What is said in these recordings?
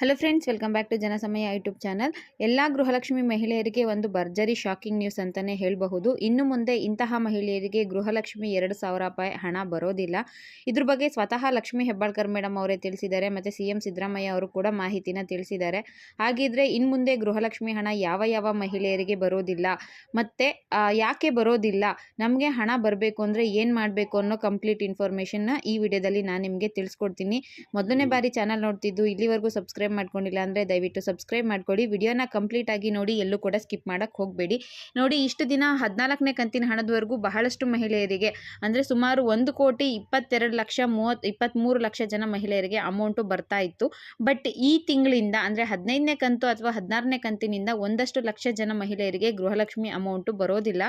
Hello friends, welcome back to Janasamaya YouTube channel. ಎಲ್ಲ ಗೃಹಲಕ್ಷ್ಮಿ ಮಹಿಳೆಯರಿಗೆ ಒಂದು ಭರ್ಜರಿ ಶಾಕಿಂಗ್ ನ್ಯೂಸ್ ಅಂತಲೇ ಹೇಳಬಹುದು. ಇನ್ನು ಮುಂದೆ ಇಂತಹ ಮಹಿಳೆಯರಿಗೆ ಗೃಹಲಕ್ಷ್ಮಿ 2,000 ರೂಪಾಯಿ ಹಣ ಬರೋದಿಲ್ಲ. ಇದ್ರ ಬಗ್ಗೆ ಸ್ವತಃ ಲಕ್ಷ್ಮೀ ಹೆಬ್ಬಾಳ್ಕರ್ ಮೇಡಮ್ ಅವರೇ ತಿಳಿಸಿದ್ದಾರೆ ಮತ್ತು CM ಸಿದ್ದರಾಮಯ್ಯ ಅವರು ಕೂಡ ಮಾಹಿತಿನ ತಿಳಿಸಿದ್ದಾರೆ. ಹಾಗಿದ್ರೆ ಇನ್ನು ಮುಂದೆ ಗೃಹಲಕ್ಷ್ಮಿ ಹಣ ಯಾವ ಮಹಿಳೆಯರಿಗೆ ಬರೋದಿಲ್ಲ ಮತ್ತು ಯಾಕೆ ಬರೋದಿಲ್ಲ, ನಮಗೆ ಹಣ ಬರಬೇಕು ಅಂದರೆ ಏನು ಮಾಡಬೇಕು ಅನ್ನೋ ಕಂಪ್ಲೀಟ್ ಇನ್ಫಾರ್ಮೇಷನ್ನ ಈ ವಿಡಿಯೋದಲ್ಲಿ ನಾನು ನಿಮಗೆ ತಿಳಿಸ್ಕೊಡ್ತೀನಿ. ಮೊದಲನೇ ಬಾರಿ ಚಾನಲ್ ನೋಡ್ತಿದ್ದು ಇಲ್ಲಿವರೆಗೂ ಸಬ್ಸ್ಕ್ರೈಬ್ ಮಾಡ್ಕೊಂಡಿಲ್ಲ ಅಂದರೆ ದಯವಿಟ್ಟು ಸಬ್ಸ್ಕ್ರೈಬ್ ಮಾಡ್ಕೊಳ್ಳಿ. ವಿಡಿಯೋನ ಕಂಪ್ಲೀಟ್ ಆಗಿ ನೋಡಿ, ಎಲ್ಲೂ ಕೂಡ ಸ್ಕಿಪ್ ಮಾಡೋಕ್ಕೆ ಹೋಗಬೇಡಿ. ನೋಡಿ, ಇಷ್ಟು ದಿನ 14ನೇ ಕಂತಿನ ಹಣದವರೆಗೂ ಬಹಳಷ್ಟು ಮಹಿಳೆಯರಿಗೆ ಅಂದರೆ ಸುಮಾರು 1,22,23,00,000 ಜನ ಮಹಿಳೆಯರಿಗೆ ಅಮೌಂಟು ಬರ್ತಾ ಇತ್ತು. ಬಟ್ ಈ ತಿಂಗಳಿಂದ ಅಂದರೆ 15ನೇ ಕಂತು ಅಥವಾ 16ನೇ ಕಂತಿನಿಂದ ಒಂದಷ್ಟು ಲಕ್ಷ ಜನ ಮಹಿಳೆಯರಿಗೆ ಗೃಹಲಕ್ಷ್ಮಿ ಅಮೌಂಟು ಬರೋದಿಲ್ಲ.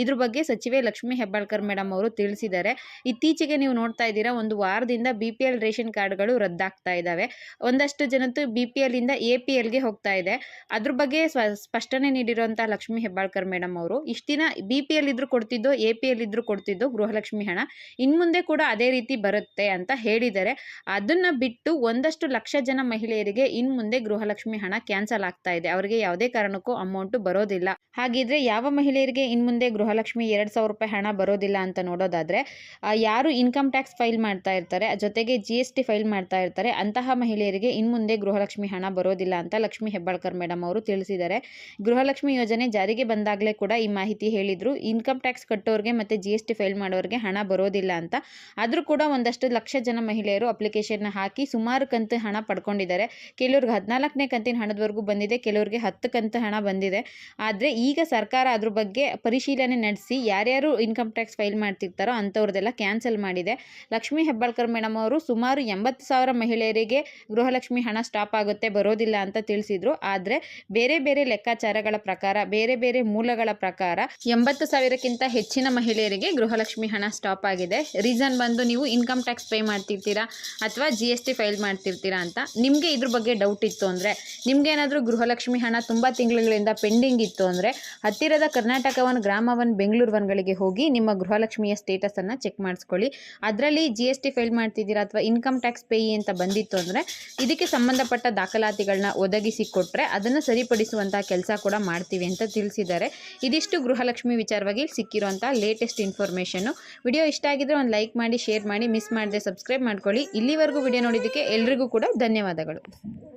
ಇದ್ರ ಬಗ್ಗೆ ಸಚಿವೆ ಲಕ್ಷ್ಮೀ ಹೆಬ್ಬಾಳ್ಕರ್ ಮೇಡಮ್ ಅವರು ತಿಳಿಸಿದ್ದಾರೆ. ಇತ್ತೀಚೆಗೆ ನೀವು ನೋಡ್ತಾ ಇದ್ದೀರಾ, ಒಂದು ವಾರದಿಂದ BPL ರೇಷನ್ ಕಾರ್ಡ್ಗಳು ರದ್ದಾಗ್ತಾ ಇದ್ದಾವೆ. ಒಂದಷ್ಟು ಜನತ್ತು BPL ಇಂದ APLಗೆ ಹೋಗ್ತಾ ಇದೆ. ಅದ್ರ ಬಗ್ಗೆ ಸ್ಪಷ್ಟನೆ ನೀಡಿರುವಂಥ ಲಕ್ಷ್ಮೀ ಹೆಬ್ಬಾಳ್ಕರ್ ಮೇಡಮ್ ಅವರು, ಇಷ್ಟು ದಿನ BPL ಇದ್ರೂ ಕೊಡ್ತಿದ್ದೋ APL ಇದ್ರೂ ಕೊಡ್ತಿದ್ದೋ ಗೃಹಲಕ್ಷ್ಮಿ ಹಣ, ಇನ್ಮುಂದೆ ಕೂಡ ಅದೇ ರೀತಿ ಬರುತ್ತೆ ಅಂತ ಹೇಳಿದ್ದಾರೆ. ಅದನ್ನ ಬಿಟ್ಟು ಒಂದಷ್ಟು ಲಕ್ಷ ಜನ ಮಹಿಳೆಯರಿಗೆ ಇನ್ಮುಂದೆ ಗೃಹಲಕ್ಷ್ಮಿ ಹಣ ಕ್ಯಾನ್ಸಲ್ ಆಗ್ತಾ ಇದೆ. ಅವರಿಗೆ ಯಾವುದೇ ಕಾರಣಕ್ಕೂ ಅಮೌಂಟು ಬರೋದಿಲ್ಲ. ಹಾಗಿದ್ರೆ ಯಾವ ಮಹಿಳೆಯರಿಗೆ ಇನ್ಮುಂದೆ ಗೃಹಲಕ್ಷ್ಮಿ 2,000 ರೂಪಾಯಿ ಹಣ ಬರೋದಿಲ್ಲ ಅಂತ ನೋಡೋದಾದ್ರೆ, ಯಾರು ಇನ್ಕಮ್ ಟ್ಯಾಕ್ಸ್ ಫೈಲ್ ಮಾಡ್ತಾ ಇರ್ತಾರೆ, ಜೊತೆಗೆ GST ಫೈಲ್ ಮಾಡ್ತಾ ಇರ್ತಾರೆ, ಅಂತಹ ಮಹಿಳೆಯರಿಗೆ ಇನ್ಮುಂದೆ ಗೃಹಲಕ್ಷ್ಮಿ ಹಣ ಬರೋದಿಲ್ಲ ಅಂತ ಲಕ್ಷ್ಮೀ ಹೆಬ್ಬಾಳ್ಕರ್ ಮೇಡಮ್ ಅವರು ತಿಳಿಸಿದ್ದಾರೆ. ಗೃಹಲಕ್ಷ್ಮಿ ಯೋಜನೆ ಜಾರಿಗೆ ಬಂದಾಗಲೇ ಕೂಡ ಈ ಮಾಹಿತಿ ಹೇಳಿದ್ರು. ಇನ್ಕಮ್ ಟ್ಯಾಕ್ಸ್ ಕಟ್ಟೋರಿಗೆ ಮತ್ತು GST ಫೈಲ್ ಮಾಡೋರಿಗೆ ಹಣ ಬರೋದಿಲ್ಲ ಅಂತ. ಆದರೂ ಕೂಡ ಒಂದಷ್ಟು ಲಕ್ಷ ಜನ ಮಹಿಳೆಯರು ಅಪ್ಲಿಕೇಶನ್ ಹಾಕಿ ಸುಮಾರು ಕಂತು ಹಣ ಪಡ್ಕೊಂಡಿದ್ದಾರೆ. ಕೆಲವ್ರಿಗೆ 14ನೇ ಕಂತಿನ ಹಣದವರೆಗೂ ಬಂದಿದೆ, ಕೆಲವ್ರಿಗೆ 10 ಕಂತು ಹಣ ಬಂದಿದೆ. ಆದರೆ ಈಗ ಸರ್ಕಾರ ಅದ್ರ ಬಗ್ಗೆ ಪರಿಶೀಲನೆ ನಡೆಸಿ ಯಾರ್ಯಾರು ಇನ್ಕಮ್ ಟ್ಯಾಕ್ಸ್ ಫೈಲ್ ಮಾಡ್ತಿರ್ತಾರೋ ಅಂಥವ್ರದ್ದೆಲ್ಲ ಕ್ಯಾನ್ಸಲ್ ಮಾಡಿದೆ. ಲಕ್ಷ್ಮೀ ಹೆಬ್ಬಾಳ್ಕರ್ ಮೇಡಮ್ ಅವರು ಸುಮಾರು 80,000 ಮಹಿಳೆಯರಿಗೆ ಗೃಹಲಕ್ಷ್ಮಿ ಹಣ ಸ್ಟಾಪ್ ಆಗುತ್ತೆ, ಬರೋದಿಲ್ಲ ಅಂತ ತಿಳಿಸಿದ್ರು. ಆದರೆ ಬೇರೆ ಲೆಕ್ಕಾಚಾರಗಳ ಪ್ರಕಾರ, ಬೇರೆ ಮೂಲಗಳ ಪ್ರಕಾರ 80,000ಕ್ಕಿಂತ ಹೆಚ್ಚಿನ ಮಹಿಳೆಯರಿಗೆ ಗೃಹಲಕ್ಷ್ಮಿ ಹಣ ಸ್ಟಾಪ್ ಆಗಿದೆ. ರೀಸನ್ ಬಂದು ನೀವು ಇನ್ಕಮ್ ಟ್ಯಾಕ್ಸ್ ಪೇ ಮಾಡ್ತಿರ್ತೀರಾ ಅಥವಾ GST ಫೈಲ್ ಮಾಡ್ತಿರ್ತೀರಾ ಅಂತ. ನಿಮಗೆ ಇದ್ರ ಬಗ್ಗೆ ಡೌಟ್ ಇತ್ತು ಅಂದರೆ, ನಿಮ್ಗೇನಾದರೂ ಗೃಹಲಕ್ಷ್ಮಿ ಹಣ ತುಂಬ ತಿಂಗಳುಗಳಿಂದ ಪೆಂಡಿಂಗ್ ಇತ್ತು ಅಂದರೆ, ಹತ್ತಿರದ ಕರ್ನಾಟಕ ಒನ್, ಗ್ರಾಮ ಒನ್, ಬೆಂಗಳೂರು ಒನ್ಗಳಿಗೆ ಹೋಗಿ ನಿಮ್ಮ ಗೃಹಲಕ್ಷ್ಮಿಯ ಸ್ಟೇಟಸನ್ನು ಚೆಕ್ ಮಾಡಿಸ್ಕೊಳ್ಳಿ. ಅದರಲ್ಲಿ GST ಫೈಲ್ ಮಾಡ್ತಿದ್ದೀರಾ ಅಥವಾ ಇನ್ಕಮ್ ಟ್ಯಾಕ್ಸ್ ಪೇಯಿ ಅಂತ ಬಂದಿತ್ತು ಅಂದರೆ, ಇದಕ್ಕೆ ಸಂಬಂಧಪಟ್ಟ ದಾಖಲಾತಿಗಳನ್ನ ಒದಗಿಸಿಕೊಟ್ರೆ ಅದನ್ನು ಸರಿಪಡಿಸುವಂಥ ಕೆಲಸ ಕೂಡ ಮಾಡ್ತೀವಿ ಅಂತ ತಿಳಿಸಿದ್ದಾರೆ. ಇದಿಷ್ಟು ಗೃಹಲಕ್ಷ್ಮಿ ವಿಚಾರವಾಗಿ ಸಿಕ್ಕಿರುವಂಥ ಲೇಟೆಸ್ಟ್ ಇನ್ಫಾರ್ಮೇಷನ್ನು. ವಿಡಿಯೋ ಇಷ್ಟ ಆಗಿದ್ರೆ ಒಂದು ಲೈಕ್ ಮಾಡಿ, ಶೇರ್ ಮಾಡಿ, ಮಿಸ್ ಮಾಡದೆ ಸಬ್ಸ್ಕ್ರೈಬ್ ಮಾಡ್ಕೊಳ್ಳಿ. ಇಲ್ಲಿವರೆಗೂ ವಿಡಿಯೋ ನೋಡಿದ್ದಕ್ಕೆ ಎಲ್ರಿಗೂ ಕೂಡ ಧನ್ಯವಾದಗಳು.